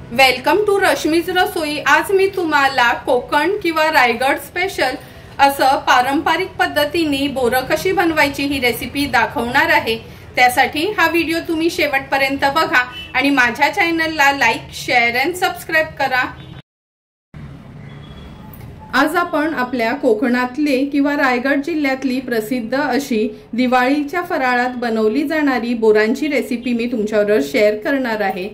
Welcome to Rashmi's रसोई। आज मी तुम्हाला कोकण किंवा रायगड स्पेशल असं पारंपरिक पद्धतीने बोरं कशी बनवायची ही रेसिपी दाखवणार आहे। त्यासाठी हा व्हिडिओ तुम्ही शेवटपर्यंत बघा आणि माझ्या चॅनलला लाईक, शेअर अँड सबस्क्राइब करा। आज आपण आपल्या कोकणातले किंवा रायगड जिल्ह्यातली प्रसिद्ध अशी दिवाळीच्या फराळात बनवली जाणारी बोरांची रेसिपी मी तुमच्याबरोबर शेअर करणार आहे।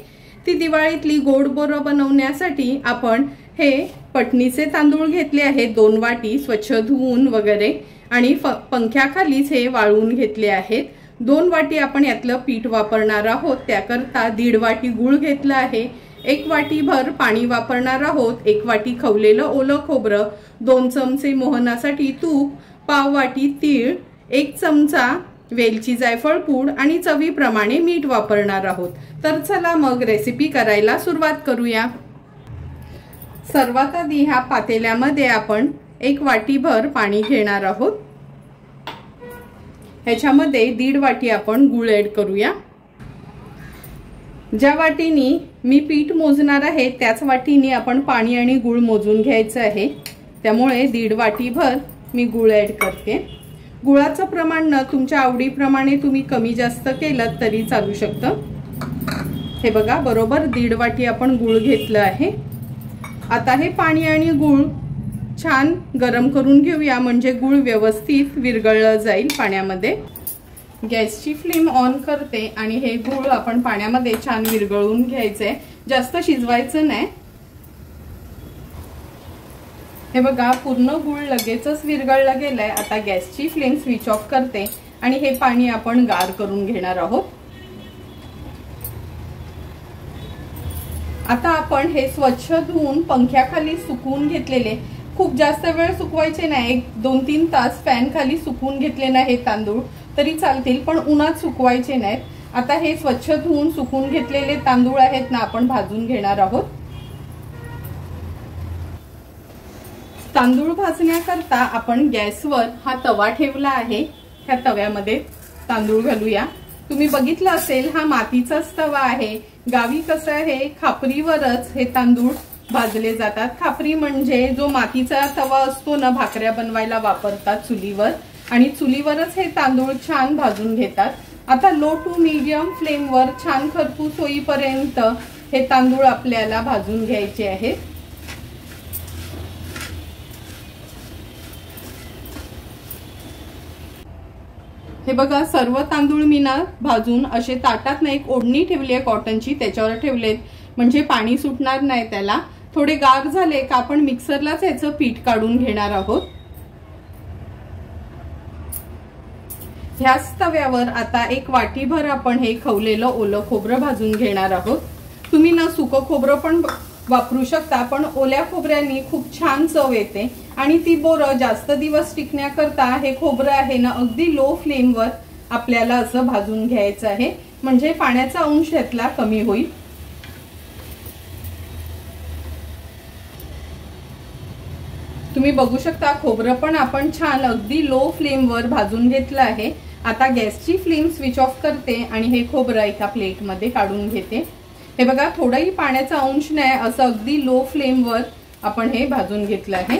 ती दिवाळीतली गोड बोरं बनवण्यासाठी आपण हे पटणीचे तांदूळ घेतले आहेत 2 वाटी स्वच्छ धुवून वगैरे आणि पंख्याखालीच हे वाळवून घेतले आहेत। 2 वाटी आपण यातलं पीठ वापरणार आहोत। त्याकरता 1.5 वाटी गूळ घेतला आहे, 1 वाटी भर पाणी वापरणार आहोत, 1 वाटी खवलेलं ओलं खोबरं, 2 चमचे मोहनासाठी तूप, पाव वाटी तीळ, 1 चमचा वेलची जायफळ पूड आणि चवीप्रमाणे मीठ वापरणार आहोत। तर चला मग रेसिपी करायला सुरुवात करूया। सर्वात आधी ह्या पातेल्यामध्ये आपण 1 वाटी भर पाणी घेणार आहोत। ह्याच्यामध्ये 1.5 वाटी आपण गूळ ऍड करूया। ज्या वाटीनी मी पीठ मोजणार आहे त्याच वाटीनी आपण पाणी आणि गूळ मोजून घ्यायचं आहे। त्यामुळे 1.5 वाटी भर मी गूळ ऍड करते। गुळाचं प्रमाण न तुमच्या आवडीप्रमाणे तुम्ही कमी जास्त केलं तरी चालू शकतं। हे बघा बरोबर 1.5 वाटी आपण गूळ घेतलं आहे। आता हे पाणी आणि गूळ छान गरम करून घेऊया, म्हणजे गूळ व्यवस्थित विरघळलं जाईल पाण्यामध्ये। गॅसची फ्लेम ऑन करते आणि हे गूळ आपण पाण्यामध्ये छान विरघळून घ्यायचंय, जास्त शिजवायचं नाही। हे बघा पूर्ण गूळ लगेचच विरघळला गेलाय। आता गॅसची फ्लेम स्विच ऑफ करते आणि हे पाणी आपण गार करून घेणार आहोत। आता आपण हे स्वच्छ धुवून पंख्याखाली सुकवून घेतलेले, खूप जास्त वेळ सुकवायचे नाही, 2-3 तास फॅन खाली सुकवून घेतले ना हे तांदूळ तरी चालतील, पण उन्हात सुकवायचे नाहीत। आता हे स्वच्छ धुवून सुकवून घेतलेले तांदूळ आहेत ना आपण भाजून घेणार आहोत। तांदूळ भाजण्याकरता आपण गॅसवर हा तवा ठेवला आहे। ह्या तव्यामध्ये तांदूळ घालूया। तुम्ही बघितलं असेल हा मातीचाच तवा आहे। गावी कसं आहे खापरीवरच हे तांदूळ भाजले जातात। खापरी म्हणजे जो मातीचा तवा असतो ना भाकऱ्या बनवायला वापरतात चुलीवर, आणि चुलीवरच हे तांदूळ छान भाजून घेतात। आता लो टू मीडियम फ्लेमवर छान खरपूस होईपर्यंत हे तांदूळ आपल्याला भाजून घ्यायचे आहेत। हे बघा सर्व तांदूळ मी ना भाजून असे ताटात ना एक ओढणी ठेवली आहे कॉटनची, त्याच्यावर ठेवलेत म्हणजे पाणी सुटणार नाही त्याला। थोडे गार झाले का आपण मिक्सरलाच याचं पीठ काढून घेणार आहोत। ह्याच तव्यावर आता 1 वाटी भर आपण हे खवलेलं ओलं खोबरं भाजून घेणार आहोत। तुम्ही ना सुकं खोबरं पण वापरू शकता, पण ओल्या खोबऱ्याने खूप छान चव येते आणि ती बोरं जास्त दिवस टिकण्याकरता हे खोबरं आहे ना अगदी लो फ्लेमवर आपल्याला असं भाजून घ्यायचं आहे, म्हणजे पाण्याचा अंश यातला कमी होईल। तुम्ही बघू शकता खोबरं पण आपण छान अगदी लो फ्लेमवर भाजून घेतलं आहे। आता गॅसची फ्लेम स्विच ऑफ करते आणि हे खोबरं एका प्लेटमध्ये काढून घेते। हे बघा थोडाही पाण्याचा अंश नाही, असं अगदी लो फ्लेमवर आपण हे भाजून घेतलं आहे।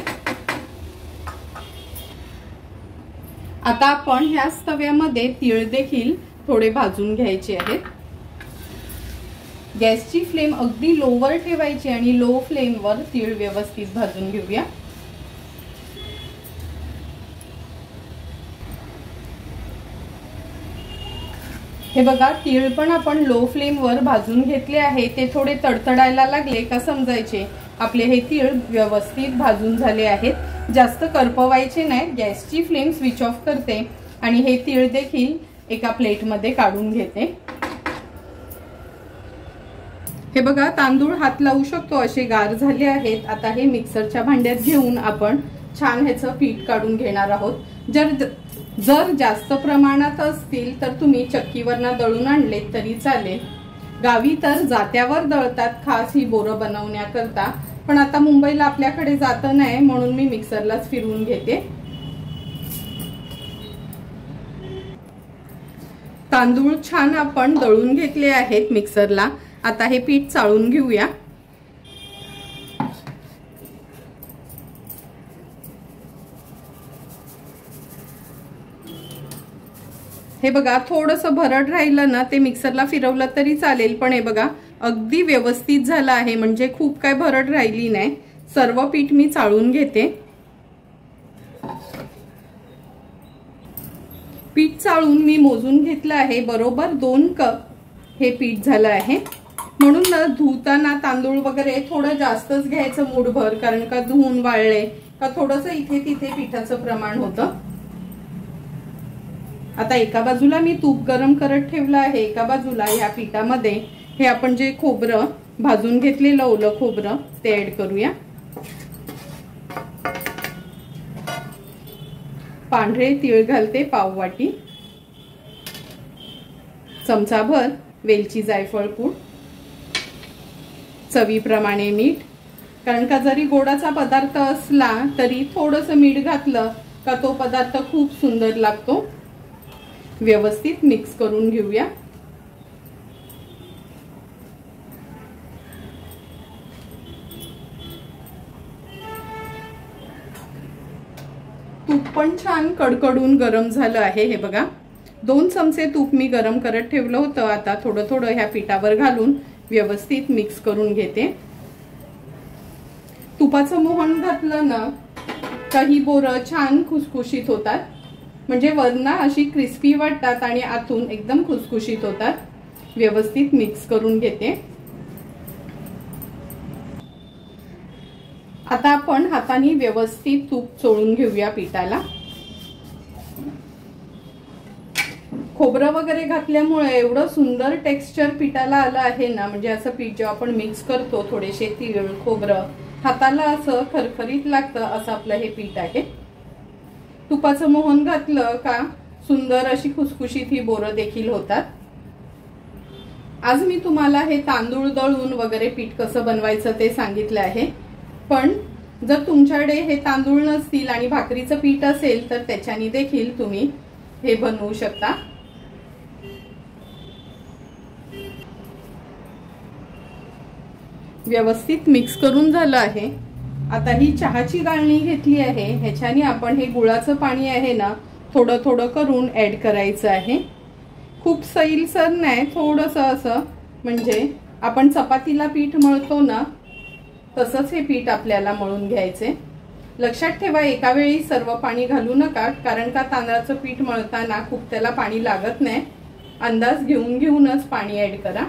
आता आपण ह्याच तव्यामध्ये तीळ देखील थोडे भाजून घ्यायचे आहेत। गॅसची फ्लेम अगदी लोवर ठेवायची आणि लो फ्लेमवर तीळ व्यवस्थित भाजून घेऊया। हे बघा तीळ पण आपण लो फ्लेमवर भाजून घेतले आहे। ते थोडे तडतडायला लागले का समजायचे आपले हे तीळ व्यवस्थित भाजून झाले आहेत। जास्त करपवायचे नाही। गॅसची फ्लेम स्विच ऑफ करते आणि हे तीळ देखील एका प्लेटमध्ये काढून घेते। हे बघा तांदूळ हात लावू शकतो असे गार झाले आहेत। आता हे मिक्सरच्या भांड्यात घेऊन आपण छान ह्याचं पीठ काढून घेणार आहोत। जर जास्त प्रमाणात असतील तर तुम्ही चक्कीवरनं दळून आणले तरी चालेल। गावी तर जात्यावर दळतात खास ही बोरं बनवण्याकरता, पण आता मुंबईला आपल्याकडे जातं नाही म्हणून मी मिक्सरलाच फिरवून घेते। तांदूळ छान आपण दळून घेतले आहेत मिक्सरला। आता हे पीठ चाळून घेऊया। हे बघा थोडंसं भरड राहिलं ना ते मिक्सरला फिरवलं तरी चालेल, पण हे बघा अगदी व्यवस्थित झालं आहे, म्हणजे खूप काय भरड राहिली नाही। सर्व पीठ मी चाळून घेते। पीठ चाळून मी मोजून घेतलं आहे, बरोबर 2 कप हे पीठ झालं आहे। म्हणून ना धुताना तांदूळ वगैरे थोडं जास्तच घ्यायचं मूठभर, कारण का धुवून वाळले का थोडंसं इथे तिथे पिठाचं प्रमाण होतं। आता एका बाजूला मी तूप गरम करत ठेवलं आहे, एका बाजूला या पिठामध्ये हे आपण जे खोबरं भाजून घेतलेलं ओलं खोबरं ते ऍड करूया। पांढरे तीळ घालते पाव वाटी, चमचाभर वेलची जायफळ पूड, चवीप्रमाणे मीठ, कारण का जरी गोडाचा पदार्थ असला तरी थोडंसं मीठ घातलं का तो पदार्थ खूप सुंदर लागतो। व्यवस्थित मिक्स करून घेऊया। तूप पण छान कडकडून गरम झालं आहे। हे बघा 2 चमचे तूप मी गरम करत ठेवलं होतं। आता थोडं थोडं ह्या पिठावर घालून व्यवस्थित मिक्स करून घेते। तुपाचं मोहन घातलं ना काही बोरं छान खुसखुशीत होतात, म्हणजे वरना अशी क्रिस्पी वाटतात आणि आतून एकदम खुसखुशीत होतात। व्यवस्थित मिक्स करून घेते। आता आपण हाताने व्यवस्थित तूप चोळून घेऊया पिठाला। खोबरं वगैरे घातल्यामुळे एवढं सुंदर टेक्स्चर पिठाला आलं आहे ना, म्हणजे असं पीठ जेव्हा आपण मिक्स करतो थोडेसे तीळ खोबरं हाताला असं खरखरीत लागतं, असं आपलं हे पीठ आहे। तुपाचं मोहन घातलं का सुंदर अशी खुसखुशीत ही बोरं देखील होतात। आज मी तुम्हाला हे तांदूळ दळून वगैरे पीठ कसं बनवायचं ते सांगितलं आहे, पण जर तुमच्याकडे हे तांदूळ नसतील आणि भाकरीचं पीठ असेल तर त्याच्याने देखील तुम्ही हे बनवू शकता। व्यवस्थित मिक्स करून झालं आहे। आता ही चहाची गाळणी घेतली आहे, ह्याच्याने आपण हे गुळाचं पाणी आहे ना थोडं थोडं करून ऍड करायचं आहे। खूप सैलसर नाही, थोडंसं असं, म्हणजे आपण चपातीला पीठ मळतो ना तसंच हे पीठ आपल्याला मळून घ्यायचे। लक्षात ठेवा एका वेळी सर्व पाणी घालू नका, कारण का तांदळाचं पीठ मळताना खूप त्याला पाणी लागत नाही, अंदाज घेऊन घेऊनच पाणी ऍड करा।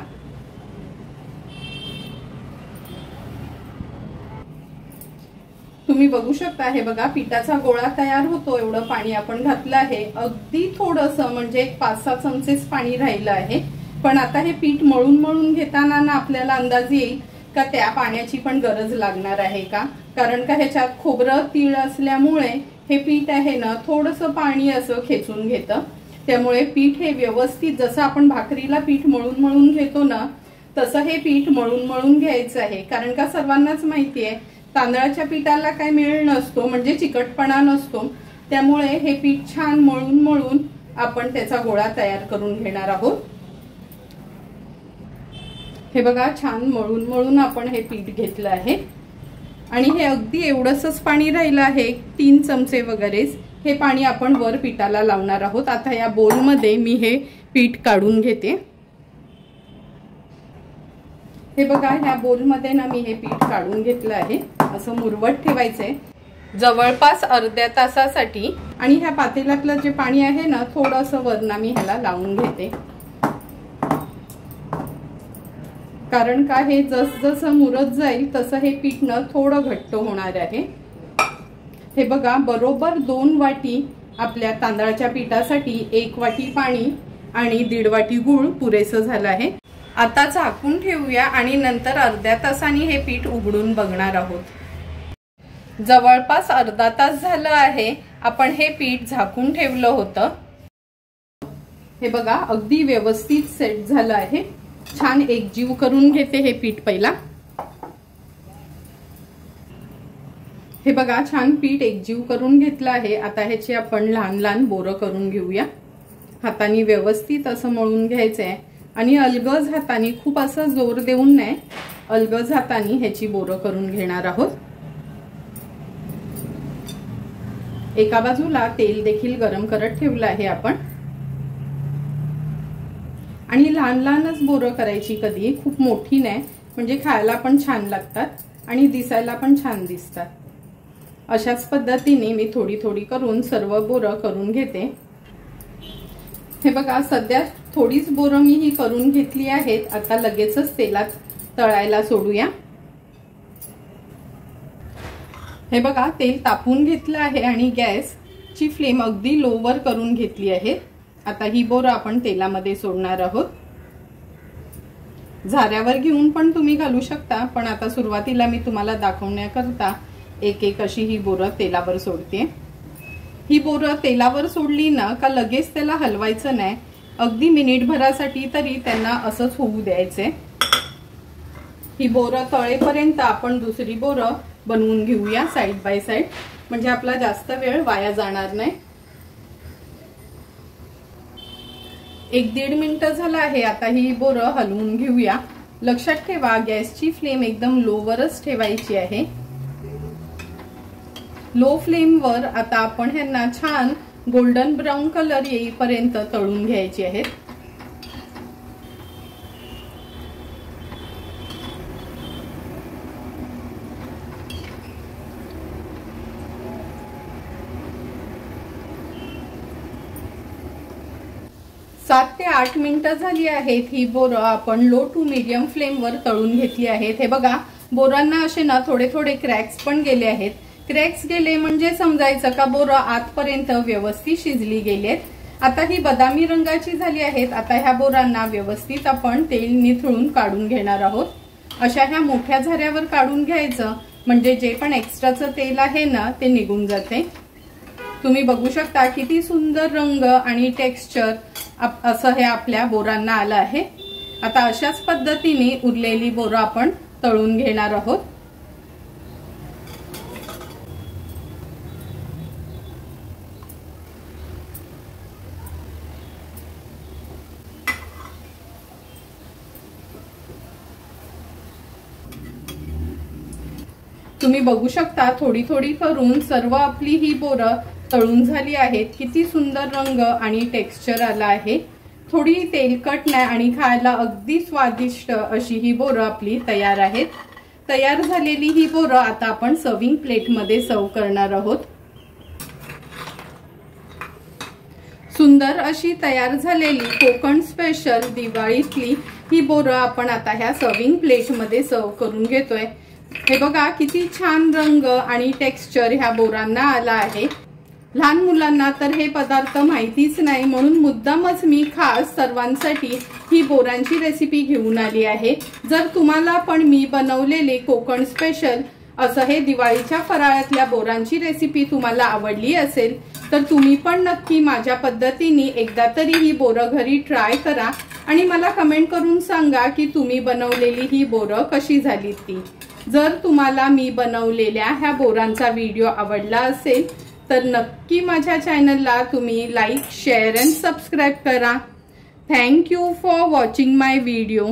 तुम्ही बघू शकता हे बघा पिठाचा गोळा तयार होतो, एवढं पाणी आपण घातलं आहे। अगदी थोडंसं म्हणजे 5-6 चमचेच पाणी राहिलं आहे, पण आता हे पीठ मळून मळून घेताना ना आपल्याला अंदाज येईल का त्या पाण्याची पण गरज लागणार आहे का, कारण का ह्याच्यात खोबरं तीळ असल्यामुळे हे पीठ आहे ना थोडंसं पाणी असं खेचून घेतं। त्यामुळे पीठ हे व्यवस्थित जसं आपण भाकरीला पीठ मळून मळून घेतो ना तसं हे पीठ मळून मळून घ्यायचं आहे, कारण का सर्वांनाच माहिती आहे तांदळाच्या पिठाला काय मेळ नसतो, म्हणजे चिकटपणा नसतो। त्यामुळे हे पीठ छान मळून मळून आपण त्याचा गोळा तयार करून घेणार आहोत। हे बघा छान मळून मळून आपण हे पीठ घेतलं आहे आणि हे अगदी एवढंसच पाणी राहिलं आहे, 3 चमचे वगैरेच हे पाणी आपण वर पिठाला लावणार आहोत। आता या बोलमध्ये मी हे पीठ काढून घेते। हे बघा ह्या बोलमध्ये ना मी हे पीठ काढून घेतलं आहे, असं मुरवट ठेवायचंय जवळपास अर्ध्या तासासाठी। आणि ह्या पातेल्यातलं जे पाणी आहे ना थोडंसं वरना मी ह्याला लावून घेते, कारण का हे जसजसं मुरत जाईल तसं हे पीठ न थोडं घट्ट होणार आहे। हे बघा बरोबर 2 वाटी आपल्या तांदळाच्या पिठासाठी 1 वाटी पाणी आणि 1.5 वाटी गूळ पुरेसं झालं आहे। आता झाकून ठेवूया आणि नंतर अर्ध्या तासाने हे पीठ उघडून बघणार आहोत। जवळपास अर्धा तास झालं आहे आपण हे पीठ झाकून ठेवलं होतं। हे बघा अगदी व्यवस्थित सेट झालं आहे, छान एकजीव करून घेते हे पीठ पहिला। हे बघा छान पीठ एकजीव करून घेतलं आहे। आता ह्याची आपण लहान लहान बोरं करून घेऊया। हाताने व्यवस्थित असं मळून घ्यायचंय आणि अलगद हाताने, खूप असं जोर देऊन नाही, अलगद हाताने ह्याची बोरं करून घेणार आहोत। एका बाजूला तेल देखील गरम करत ठेवलं आहे आपण। आणि लहान लहानच बोरं करायची, कधी खूप मोठी नाही, म्हणजे खायला पण छान लागतात आणि दिसायला पण छान दिसतात। अशाच पद्धतीने मी थोडी थोडी करून सर्व बोरं करून घेते। हे बघा, सध्या थोडीच बोरं मी ही करून घेतली आहेत। आता लगेचच तेलात तळायला सोडूया। हे बघा, तेल तापून घेतलं आहे आणि गॅसची फ्लेम अगदी लोवर करून घेतली आहे। आता ही बोरं आपण तेलामध्ये सोडणार आहोत। झाऱ्यावर घेऊन पण तुम्ही घालू शकता, पण आता सुरुवातीला मी तुम्हाला दाखवण्याकरता एक एक अशी ही बोरं तेलावर सोडते। ही बोरं तेलावर सोडली ना का लगेच त्याला हलवायचं नाही, अगदी मिनिटभरासाठी तरी त्यांना असंच होऊ द्यायचे। ही बोरं तळेपर्यंत आपण दुसरी बोरं बनवून घेऊया साइड बाय साइड, म्हणजे आपला जास्त वेळ वाया जाणार नाही। 1-1.5 मिनिट झालं आहे। आता ही बोरं हलवून घेऊया। लक्षात ठेवा, गॅसची फ्लेम एकदम लोवरच ठेवायची आहे। लो फ्लेम वर आता आपण ह्यांना छान गोल्डन ब्राउन कलर येईपर्यंत तळून घ्यायचे आहेत। सात ते 8 मिनिटं झाली आहेत। ही बोरं आपण लो टू मीडियम फ्लेम वर तळून घेतली आहेत। हे बघा, बोरांना असे ना थोडे थोडे क्रॅक्स पण गेले आहेत। क्रॅक्स गेले म्हणजे समजायचं का बोरं आतपर्यंत व्यवस्थित शिजली गेलेत। आता ही बदामी रंगाची झाली आहेत। आता ह्या बोरांना व्यवस्थित आपण तेल निथळून काढून घेणार आहोत। अशा ह्या मोठ्या झाऱ्यावर काढून घ्यायचं, म्हणजे जे पण एक्स्ट्राचं तेल आहे ना ते निघून जाते। तुम्ही बघू शकता किती सुंदर रंग आणि टेक्स्चर असं हे आपल्या बोरांना आलं आहे। आता अशाच पद्धतीने उरलेली बोरं आपण तळून घेणार आहोत। तुम्ही बघू शकता थोडी थोडी करून सर्व आपली ही बोरं तळून झाली आहेत। किती सुंदर रंग आणि टेक्स्चर आला आहे। थोडी तेलकट नाही आणि खायला अगदी स्वादिष्ट अशी ही बोरं आपली तयार आहेत। तयार झालेली ही बोरं आता आपण सर्विंग प्लेट मध्ये सर्व करणार आहोत। सुंदर अशी तयार झालेली कोकण स्पेशल दिवाळीतली ही बोरं आपण आता ह्या सर्विंग प्लेट मध्ये सर्व करून घेतोय। हे बघा, किती छान रंग आणि टेक्स्चर ह्या बोरांना आला आहे। लहान मुलांना तर हे पदार्थ माहितीच नाही, म्हणून मुद्दामच मी खास सर्वांसाठी ही बोरांची रेसिपी घेऊन आली आहे। जर तुम्हाला पण मी बनवलेले कोकण स्पेशल असं हे दिवाळीच्या फराळातल्या बोरांची रेसिपी तुम्हाला आवडली असेल तर तुम्ही पण नक्की माझ्या पद्धतीने एकदा तरी ही बोरं घरी ट्राय करा आणि मला कमेंट करून सांगा की तुम्ही बनवलेली ही बोरं कशी झाली ती। जर तुम्हाला मी बनवलेल्या ह्या बोरांचा व्हिडिओ आवडला असेल तर नक्की माझ्या चॅनलला तुम्ही लाईक, शेअर अँड सबस्क्राईब करा। Thank you for watching my video.